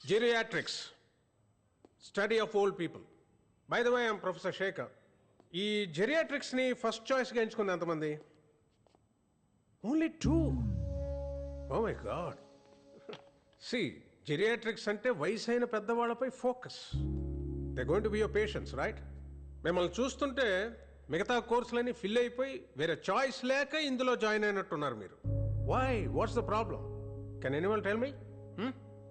Geriatrics, study of old people. By the way, I'm Professor Shekhar. ఈ జెరియాట్రిక్స్ని first చాయిస్గా ఎంచుకుంది ఎంతమంది? Only 2. Oh my God. See geriatrics అంటే వయసు అయిన పెద్దవాళ్ళపై focus. They going to be your patients, right? మిమ్మల్ని చూస్తుంటే మిగతా కోర్సులన్నీ ఫిల్ అయిపోయి వేరే చాయిస్ లేక ఇందులో జాయిన్ అయినట్టున్నారు మీరు. Why? What's the problem? Can anyone tell me?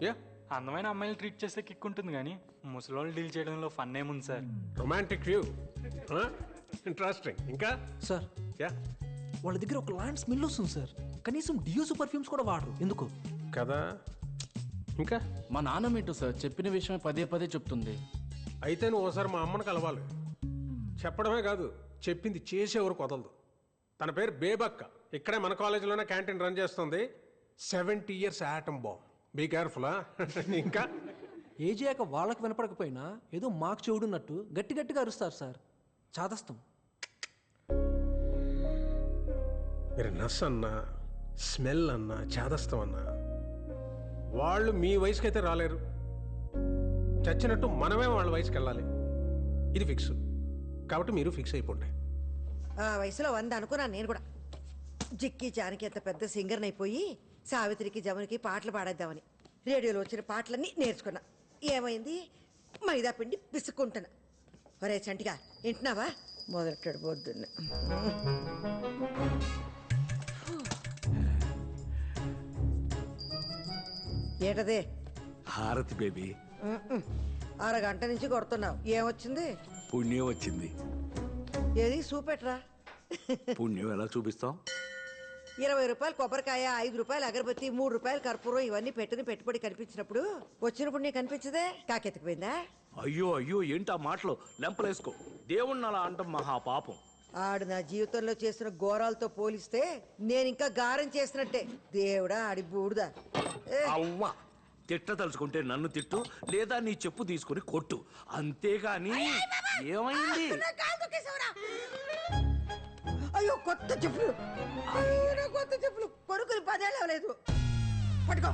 Yeah, అందమైన అమ్మాయిని ట్రీట్ చేస్తే కిక్ ఉంటుంది కానీ ముసలోళ్ళు డీల్ చేయడంలో ఫన్ ఏముంది సార్? Romantic view. ఇంట్రెస్టింగ్. ఇంకా సార్, యా, వాళ్ళ దగ్గర ఒక లాంటి స్మెల్ వస్తుంది సార్. కనీసం డియోస్ పర్ఫ్యూమ్స్ కూడా వాడరు. ఎందుకు కదా? ఇంకా మా నాన్న మీటు సార్ చెప్పిన విషయమే పదే పదే చెప్తుంది. అయితే నువ్వు ఒకసారి మా అమ్మని కలవాలి. చెప్పడమే కాదు, చెప్పింది చేసేవరు వదలదు. తన పేరు బేబక్క. ఇక్కడే మన కాలేజీలోనే క్యాంటీన్ రన్ చేస్తుంది. 70 years atom bomb. Be careful. ఇంకా ఏజ్ అయ్యాక వాళ్ళకి వినపడకపోయినా ఏదో మాకు చెవుడున్నట్టు గట్టి గట్టిగా అరుస్తారు సార్. చాదస్తాం. మీరు నస్ అన్నా, స్మెల్ అన్నా, చేదస్తాం అన్నా వాళ్ళు మీ వయసుకైతే రాలేరు. చచ్చినట్టు మనమే వాళ్ళ వయసుకి వెళ్ళాలి. ఇది ఫిక్స్. కాబట్టి మీరు ఫిక్స్ అయిపోండి. ఆ వయసులో 100 అనుకున్నాను నేను కూడా. జిక్కి జానకి ఎంత పెద్ద సింగర్ని అయిపోయి సావిత్రికి జమునికి పాటలు పాడేద్దామని రేడియోలో వచ్చిన పాటలన్నీ నేర్చుకున్నా. ఏమైంది? మైదా పిండి పిసుక్కుంటున్నా. ఒరే చంటిగా వింటున్నావా? మొదలెట్టాడు పొద్దున్న. ఏటదే? హారతి బేబీ. అరగంట నుంచి కొడుతున్నావు. ఏమొచ్చింది? పుణ్యం వచ్చింది. ఏది చూపెట్రా. పుణ్యం ఎలా చూపిస్తాం? 20 రూపాయలు కొబ్బరికాయ, 5 రూపాయలు అగరబత్తి, 3 రూపాయలు కర్పూరం, ఇవన్నీ పెట్టిన పెట్టుబడి కనిపించినప్పుడు వచ్చినప్పుడు నీకు కనిపించదే? కాకెత్తిపోయిందా? అయ్యో అయ్యో, ఏంటా మాటలు? లెంపలేసుకో. దేవుణ్ణి అలా అంటాం మహాపాపం. ఆడు నా జీవితంలో చేసిన ఘోరాలతో పోలిస్తే నేను ఇంకా గారం చేసినట్టే. దేవుడా ఆడి బూడుదా. అవ్వా, తిట్ట తలుచుకుంటే నన్ను తిట్టు, లేదా నీ చెప్పు తీసుకుని కొట్టు, అంతేగాని. ఏమైంది? అయ్యో కొత్త చెప్పులు. అయ్యో కొత్త చెప్పులు కొనుక్కుని 10 ఏళ్ళు అవ్వలేదు. పట్టుకో.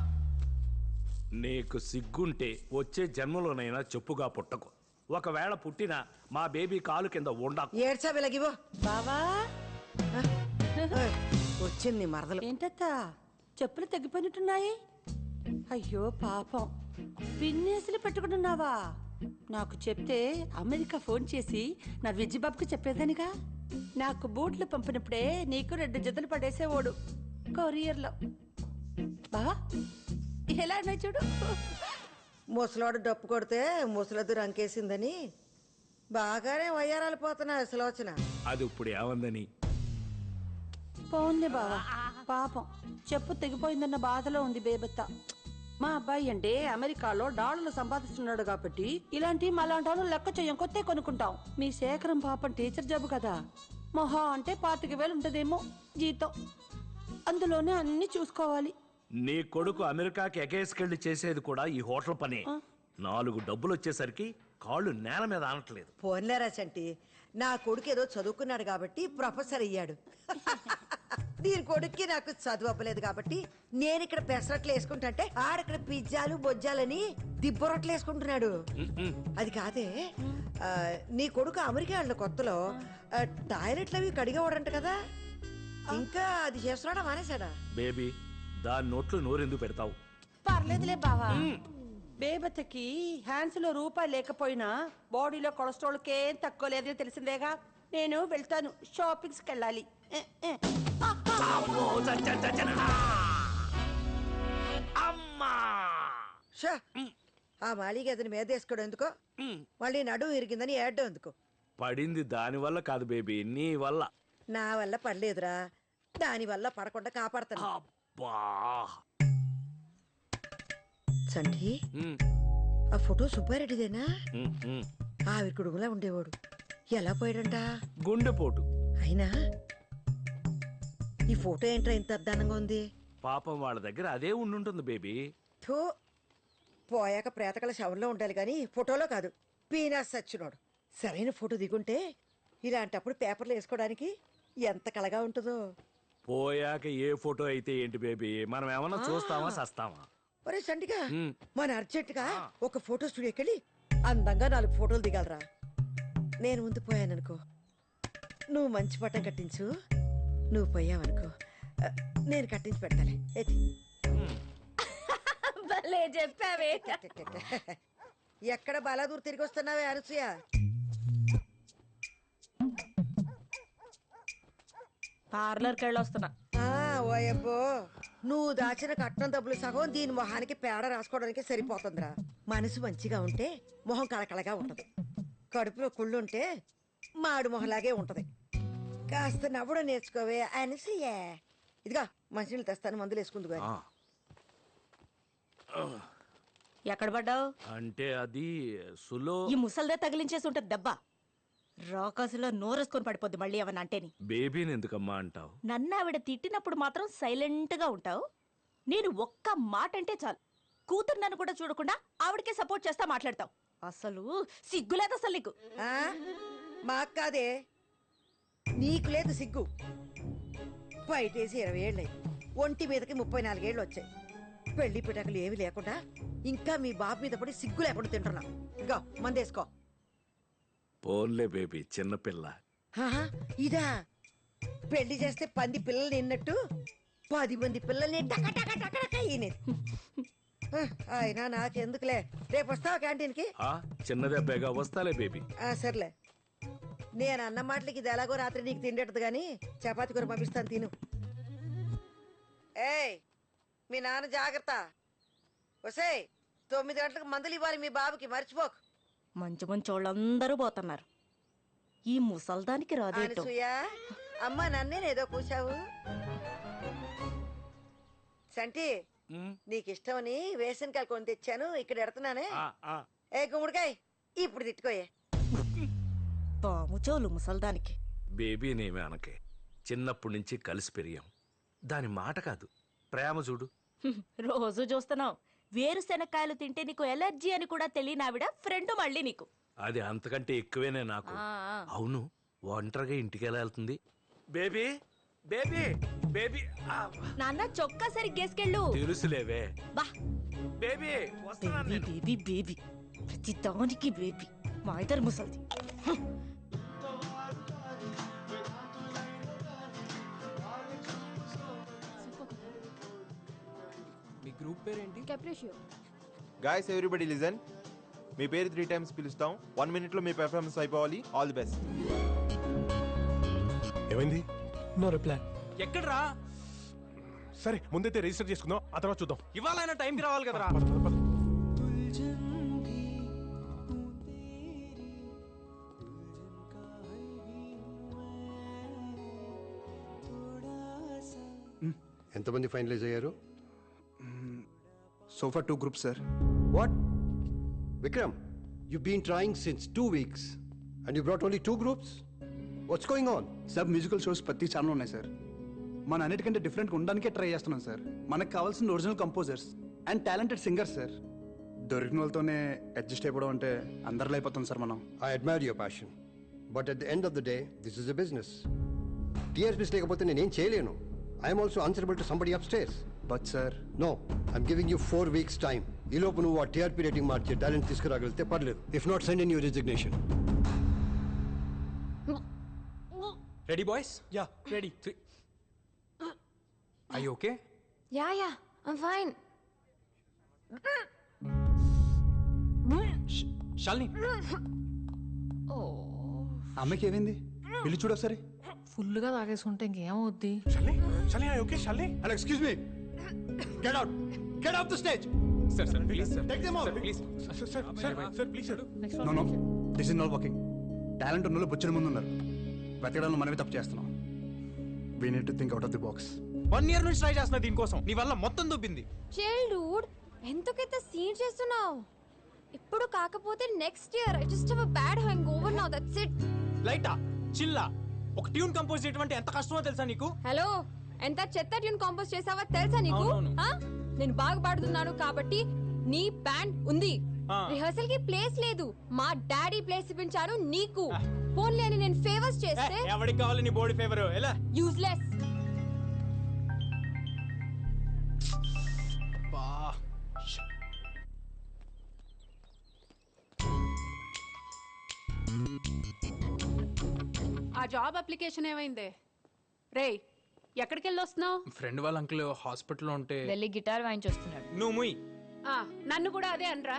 నీకు సిగ్గుంటే వచ్చే జన్మలోనైనా చెప్పుగా పుట్టకు. ఒకవేళ పుట్టినా మా బేబీ కాలు కింద ఉండకు. ఏడ్చా వెలగివో బావా. వచ్చింది మరదలు. ఏంటత్తా చెప్పులు తగ్గిపోయినట్టున్నాయి? అయ్యో పాపం, పిన్నేసులు పెట్టుకుంటున్నావా? నాకు చెప్తే అమెరికా ఫోన్ చేసి నా విజ్జిబాబుకి చెప్పేదానిగా. నాకు బూట్లు పంపినప్పుడే నీకు 2 జతలు పడేసేవాడు కొరియర్లో. బావా ఎలా అన్నా చూడు. ముసలాడు డప్పు కొడితే ముసలద్దు రంకేసిందని బాగానే వయ్యారాలు పోతున్నా సులోచన. అది ఇప్పుడు ఏమందని? పోన్లే బావా, పాపం చెప్పు తెగిపోయిందన్న బాధలో ఉంది బేబత్త. మా అబ్బాయి అంటే అమెరికాలో డాలర్లు సంపాదిస్తున్నాడు కాబట్టి ఇలాంటి మలాంటి వాళ్ళు లెక్క చెయ్యం, కొత్తే కొనుక్కుంటాం. మీ శేఖరం పాపం టీచర్ జాబ్ కదా, మొహా అంటే 25,000 ఉంటదేమో జీతం. అందులోనే అన్ని చూసుకోవాలి. నీ కొడుకు అమెరికాకి ఎగేసుకెళ్లి చేసేది కూడా ఈ హోటల్ పనే. 4 డబ్బులు వచ్చేసరికి కాళ్ళు నేల మీద ఆనట్లేదు. పోన్లేరా చంటి, నా కొడుకు ఏదో చదువుకున్నాడు కాబట్టి ప్రొఫెసర్ అయ్యాడు. దీని కొడుక్కి నాకు చదువు అవ్వలేదు కాబట్టి నేను ఇక్కడ పెసరట్లు వేసుకుంటే ఆడక్కడ పిజ్జాలు బొజ్జాలని దిబ్బరొట్లు వేసుకుంటున్నాడు. అది కాదే, నీ కొడుకు అమెరికా వెళ్ళిన కొత్తలో టాయిలెట్లు అవి కడిగేవాడంట కదా, ఇంకా అది చేస్తున్నాడా మానేశాడా? బేబీ, దాని నోట్లు నోరెందుకు పెడతావు? పర్లేదులే బావా. బేబత్తకి హ్యాండ్స్ లో రూపాయి లేకపోయినా బాడీలో కొలెస్ట్రాల్ కేం తక్కువ లేదని తెలిసిందేగా. నేను వెళ్తాను, షాపింగ్స్ కి వెళ్ళాలి. ఆ మాలిగ అతని మీద వేసుకోవడం ఎందుకో, మళ్ళీ నడుము ఇరిగిందని ఏడ్డం ఎందుకు? పడింది దాని వల్ల కాదు బేబీ, నీ వల్ల. నా వల్ల పడలేదురా, దాని వల్ల పడకుండా కాపాడతాను. సంటి, ఆ ఫోటో సుబ్బారెడ్డిదేనా? ఆవిడ కుడుగులా ఉండేవాడు. ఎలా పోయాడంట? గుండెపోటు. అయినా ఈ ఫోటో ఏంట్రా ఇంత అద్దానంగా ఉంది? పాపం వాళ్ళ దగ్గర అదే ఉండుంటుంది బేబీ. థూ, పోయాక ప్రేతకల శవంలో ఉండాలి కానీ ఫోటోలో కాదు. పీనాస్ సచ్చినోడు. సరైన ఫోటో దిగుంటే ఇలాంటప్పుడు పేపర్లు వేసుకోవడానికి ఎంత కలగా ఉంటుందో. పోయాక ఏ ఫోటో అయితే ఏంటి బేబీ, మనం ఏమన్నా చూస్తామా సస్తామా? ఒరే సంటిగా మన అర్జెంటుగా ఒక ఫోటో స్టూడియోకి వెళ్ళి అందంగా 4 ఫోటోలు దిగాలరా. నేను ముందు పోయాననుకో, నువ్వు మంచి పట్టం కట్టించు. నువ్వు పోయావనుకో, నేను కట్టించి పెడతాలే. భలే చెప్పావే. ఎక్కడ బలాదూర్ తిరిగి వస్తున్నావే అనసూయ? పార్లర్కి వెళ్ళొస్తున్నా. ఓయబ్బో, నువ్వు దాచిన కట్నం డబ్బులు సగం దీని మొహానికి పేడ రాసుకోవడానికి సరిపోతుందిరా. మనసు మంచిగా ఉంటే మొహం కళకళగా ఉంటది. కడుపులో కుళ్ళుంటే మాడు మొహలాగే ఉంటది. కాస్త నవ్వడం నేర్చుకోవే అనసూయ. ఇదిగా మంచినీళ్ళు తెస్తాను, మందులు వేసుకుందు గాని. ఎక్కడ పడ్డావు? అంటే అది సులో ఈ ముసల్దే తగిలించేసి ఉంటది దెబ్బ. రాకాసులో నోరేసుకొని పడిపోద్ది మళ్ళీ ఏమన్నా అంటేని. బేబీని ఎందుకమ్మా అంటావు? నన్ను ఆవిడ తిట్టినప్పుడు మాత్రం సైలెంట్ గా ఉంటావు. నేను ఒక్క మాట అంటే చాలు కూతురు నన్ను కూడా చూడకుండా ఆవిడకే సపోర్ట్ చేస్తా మాట్లాడతావు. అసలు సిగ్గులేదు అసలు నీకు. మాకు కాదే, నీకు లేదు సిగ్గు. బయటేసి 20 ఏళ్ళయి, ఒంటి మీదకి 34 ఏళ్ళు వచ్చాయి. పెళ్లి పిటకలు ఏమి లేకుండా ఇంకా మీ బాబు మీద పడి సిగ్గు లేకుండా తింటున్నా. ఇగో మందేసుకో. పోన్లే బేబీ, చిన్నపిల్ల. ఇదా పెళ్లి చేస్తే 10 పిల్లలు నిన్నట్టు 10 మంది పిల్లల్ని టక ఈనేది. అయినా నాకెందుకులే, రేపు వస్తావా క్యాంటీన్కి? చిన్నదెబ్బగా వస్తాలే బేబీ. సర్లే, నేను అన్న మాటలకి ఇది ఎలాగో రాత్రి నీకు తిండేటది గాని చపాతి కూర పంపిస్తాను, తిను. ఏయ్ మీ నాన్న జాగ్రత్త. ఒసేయ్ 9 గంటలకు మందులు ఇవ్వాలి మీ బాబుకి, మర్చిపోకు. మంచి మంచి వాళ్ళందరూ పోతున్నారు. ఈ ముసల్దానికి రాదేటో. అనసూయ, అమ్మ నన్నేనేదో కూసావు. సంటి, నీకు ఇష్టమని వేసనకాయలు కొని తెచ్చాను, ఇక్కడ ఎడుతున్నానే. ఏ గుమ్మడికాయ ఇప్పుడు తిట్టుకోయే. పాము చోలు ముసల్దానికి. బేబీనేమి అనకే, చిన్నప్పటి నుంచి కలిసి పెరిగాం. దాని మాట కాదు, ప్రేమ చూడు. రోజు చూస్తున్నావు. వేరుశెనక్కాయలు తింటే నీకు ఎలర్జీ అని కూడా తెలియని ఆవిడ ఫ్రెండ్ మళ్ళీ నీకు. అది అంతకంటే ఎక్కువేనే నాకు. అవును, ఒంటరిగా ఇంటికి ఎలా వెళ్తుంది? Baby baby baby. నాన్న చొక్కా సరిగ్గేసుకెళ్ళు. తెలుసులేవే. బా బేబీ వస్తున్నాను నేను. బేబీ బేబీ ప్రతి దానికి బేబీ. మా ఇద్దరు ముసల్ది. మీ గ్రూప్ పేరేంటి? Guys everybody listen. మీ పేరు 3 times పిలుస్తాం. 1 minute లో మీ పెర్ఫార్మెన్స్ అయిపోవాలి. All the best. ఏమైంది? No reply. ఎక్కడ్రా? సరే ముందైతే రిజిస్టర్ చేసుకుందాం, ఆ తర్వాత చూద్దాం. ఇవాళైనా టైంకి రావాలి కదరా. ఎంతమంది ఫైనలైజ్ అయ్యారు? So for 2 groups sir. What Vikram, you been trying since 2 weeks and you brought only 2 groups? What's going on? Sir musical shows ప్రతి ఛానల్ ఉన్నాయి సార్. మన అన్నిటికంటే డిఫరెంట్గా ఉండడానికే ట్రై చేస్తున్నాం సార్. మనకు కావాల్సిన original composers and talented singers sir. దొరికిన వాళ్ళతోనే అడ్జస్ట్ అయిపోవడం అంటే అందరిలో అయిపోతుంది సార్ మనం. I admire your passion, but at the end of the day this is a business. TRPs లేకపోతే నేనేం చేయలేను. I'm also answerable to somebody upstairs. But sir no, I'm giving you 4 weeks time. ఈ లోపు నువ్వు ఆ TRP rating మార్చి talent తీసుకురాగలిగితే పర్లేదు. If not, send in your resignation. Ready boys? Yeah ready. I okay? Yeah I'm fine. Shalini, అమ్మకి ఏమైంది? వెళ్ళి చూడు ఒకసారి. ఫుల్గా తాగేసుకుంటే ఇంకేమవుద్ది? Okay Shalini. Hello, excuse me. Get out. Get off the stage. Sir sir please sir. Take them out. Please sir sir please sir. No no, this is not working. Talent ఉన్న వాళ్ళు బొచ్చిన ముందు ఉన్నారు. వెతకడంలో మనమే తప్పు చేస్తున్నాం. We need to think out of the box. 1 year నుంచి ట్రై చేస్తున్నా దీనికోసం. నీ వల్ల మొత్తం దొబ్బింది. చైల్డ్హుడ్ ఎందుకైతే సీన్ చేస్తున్నావు? ఇప్పుడు కాకపోతే next year. I just have a bad hangover now, that's it. లైటా చిల్లా ఒక ట్యూన్ కంపోజ్ చేయడం అంటే ఎంత కష్టమో తెలుసా నీకు? హలో, ఎంత చెత్త ట్యూన్ కంపోజ్ చేసావా తెలుసా నీకు? నేను బాగా పాడుతున్నాను కాబట్టి నీ బ్యాండ్ ఉంది. రిహర్సల్ కి ప్లేస్ లేదు. మా డాడీ ప్లేస్ ఇప్పించాను నీకు. ఫోన్ లేని నేను ఫేవర్స్ చేస్తే ఎవరికి కావాలి నీ బాడీ ఫేవర్? ఎలా యూజ్లెస్. ఆ జాబ్ అప్లికేషన్ ఏమైందే? రేయ్, ఎక్కడికి వెళ్ళొస్తున్నావు? ఫ్రెండ్ వాళ్ళ అంకుల్ హాస్పిటల్లో ఉంటే వెళ్ళి గిటార్ వాయించొస్తున్నాడు. నువ్వు ముయ్. నన్ను కూడా అదే అనరా.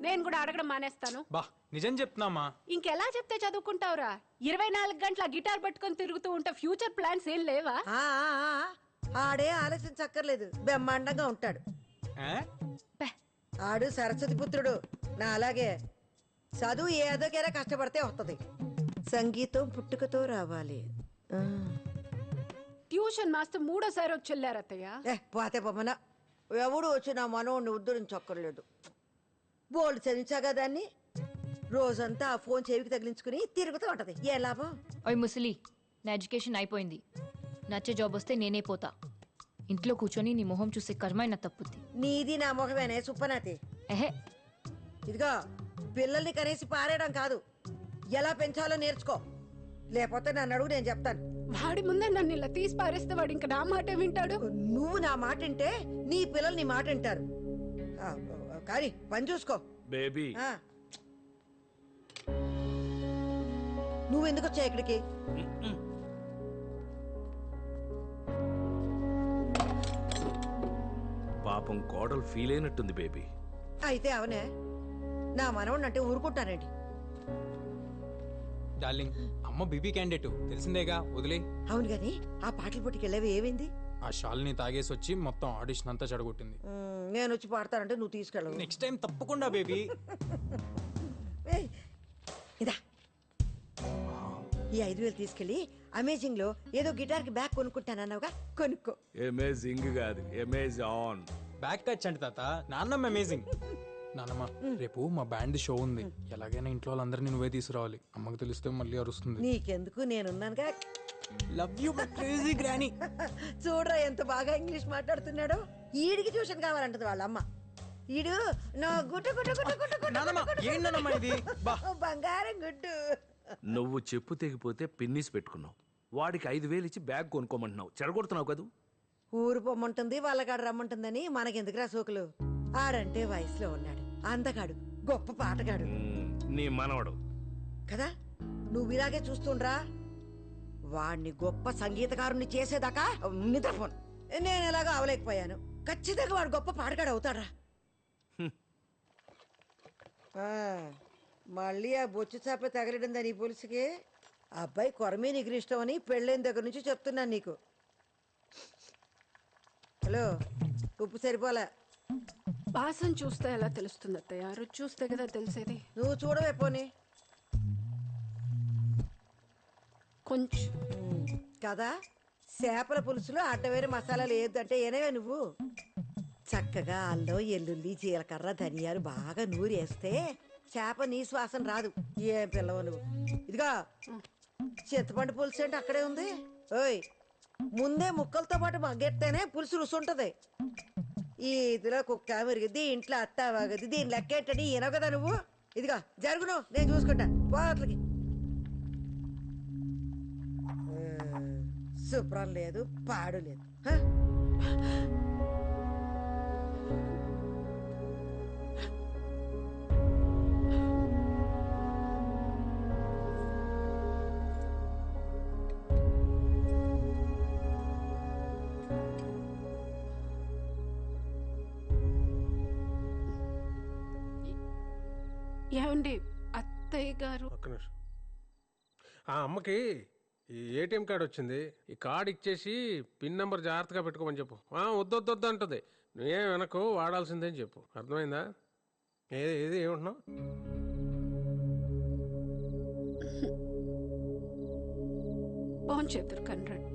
నేను కూడా అడగడం మానేస్తాను. బా నిజం చెప్తున్నామా? ఇంకెలా చెప్తే చదువుకుంటావురా? 24 గంటల గిటార్ పట్టుకొని తిరుగుతూ ఉంటే ఫ్యూచర్ ప్లాన్స్ ఏం లేవా? ఆడే ఆలోచించక్కర్లేదు, బ్రహ్మాండంగా ఉంటాడు. ఆడు సరస్వతి పుత్రుడు, నా అలాగే. చదువు ఏదోకేరా కష్టపడితే వస్తుంది. సంగీతం పుట్టుకతో రావాలి. ట్యూషన్ మాస్టర్ 3ఓసారి వచ్చి వెళ్ళారత్తయ్య. పోతే బొమ్మన ఎవడు వచ్చి నా మనోడిని ఉద్ధరించక్కర్లేదు. బోల్డ్ చదివించాగా దాన్ని. రోజంతా ఆ ఫోన్ చెవికి తగిలించుకుని తిరుగుతూ ఉంటది. ఏ లాభం? ఓయ్ ముసలి, నా ఎడ్యుకేషన్ అయిపోయింది. నచ్చే జాబ్ వస్తే నేనే పోతా. ఇంట్లో కూర్చొని నీ మొహం చూసే కర్మ తప్పుద్ది. నీది నా మొహమేనే సుప్పనాతి. ఎహే, ఇదిగో పిల్లల్ని కనేసి పారేయడం కాదు, ఎలా పెంచాలో నేర్చుకో. లేకపోతే నన్ను అడుగు, నేను చెప్తాను. వాడి ముందే నన్ను ఇలా తీసి పారేస్తే వాడు ఇంకా నా మాట వింటాడు. నువ్వు నా మాట వింటే నీ పిల్లలు నీ మాట వింటారు. కానీ పని చూసుకో బేబీ. నువ్వెందుకు వచ్చా ఇక్కడికి? పాపం కోడలు ఫీల్ అయినట్టుంది బేబీ. అయితే అవనే, నా మనవడిని అంటే ఊరుకుంటానండి. డార్లింగ్, అమ్మ బీబీ క్యాండిడేట్ తెలిసిందేగా, వదిలే. అవును గాని ఆ పాటల పోటీకి వెళ్ళేవి ఏమైంది? ఆ షాల్ని తాగేసి వచ్చి మొత్తం ఆడిషన్ అంతా చెడగొట్టింది. నేను వచ్చి పాడతానంటే నువ్వు తీసుకెళ్ళవు. నెక్స్ట్ టైం తప్పకుండా బేబీ. ఇదా ఈ 5,000 తీసుకెళ్ళి అమేజింగ్ లో ఏదో గిటార్ కి బ్యాగ్ కొనుక్కుంటానన్నావుగా, కొనుక్కో. అమేజింగ్ కాదు, అమేజాన్. బ్యాక్ టచ్ అంటే తాత, నాన్నమ్మ అమేజింగ్. నాన్నమ్మ, రేపు మా బ్యాండ్ షో ఉంది. ఎలాగైనా ఇంట్లో వాళ్ళందరినీ నువ్వే తీసుకురావాలి. అమ్మకు తెలిస్తే మళ్ళీ అరుస్తుంది. నీకెందుకు, నేనున్నానుగా. Love you crazy granny. చూడరా ఎంత బాగా ఇంగ్లీష్ మాట్లాడుతున్నాడో. ఈడికి ట్యూషన్ కావాలంటది వాళ్ళ అమ్మ. ఈడు నా గుట్టు గుట్టు గుట్టు గుట్టు గుట్టు బంగారం గుడ్డు. నువ్వు చెప్పు తెగిపోతే పిన్నిస్ పెట్టుకున్నావు. వాడికి 5,000 ఇచ్చి బ్యాగ్ కొనుక్కోమంటున్నావు. చెడగొడుతున్నావు కదూ. ఊరు పొమ్మంటుంది, వాళ్ళకాడ రమ్మంటుందని మనకెందుకురా సోకులు. ఆడంటే వయసులో ఉన్నాడు, అందగాడు, గొప్ప పాటగాడు నీ మనవడు కదా. నువ్వు ఇలాగే చూస్తుండ్రా. వాణ్ణి గొప్ప సంగీతకారుని చేసేదాకా నిద్రపోను. నేను ఎలాగో అవలేకపోయాను. ఖచ్చితంగా వాడు గొప్ప పాటగాడు అవుతాడ్రా. మళ్ళీ ఆ బొచ్చు చేప తగలడం దాని పులుసుకి. అబ్బాయి కొరమే నీకు ఇష్టం అని పెళ్ళైన దగ్గర నుంచి చెప్తున్నాను నీకు. హలో, ఉప్పు సరిపోలే. వాసన చూస్తే ఎలా తెలుస్తుంది అత్తయ్య? రుచి చూస్తే కదా తెలిసేది. నువ్వు చూడవే పోనీ. కొంచెం కదా. చేపల పులుసులో అడ్డమైన మసాలాలు ఏదంటే ఏనవే నువ్వు. చక్కగా అల్లం, ఎల్లుల్లి, జీలకర్ర, ధనియాలు బాగా నూరేస్తే చేప నీ శ్వాసన రాదు. ఏం పిల్లవు నువ్వు. ఇదిగా చింతపండు పులుసు అంటే అక్కడే ఉంది. ఓయ్, ముందే ముక్కలతో పాటు మగ్గెత్తేనే పులుసు రుసుంటది. ఈ ఇదిలో కుక్క మెరిగిద్ది, ఇంట్లో అత్త వాగద్ది, దీని లెక్కేంటని ఈనవు కదా నువ్వు. ఇదిగా జరుగును, నేను చూసుకుంటా. పోట్లకి శుభ్రం లేదు, పాడు లేదు. ఏమండి అత్తయ్య గారు? ఒక్క నిమిషం. ఆ అమ్మకి ఈ ఏటీఎం కార్డు వచ్చింది. ఈ కార్డు ఇచ్చేసి పిన్ నెంబర్ జాగ్రత్తగా పెట్టుకోమని చెప్పు. వద్దొద్దు అంటుంది. నువ్వేం వెనకు వాడాల్సిందని చెప్పు. అర్థమైందా? ఏది ఏమంటున్నావు? ఫోన్ చేతురు కన్రాడ్.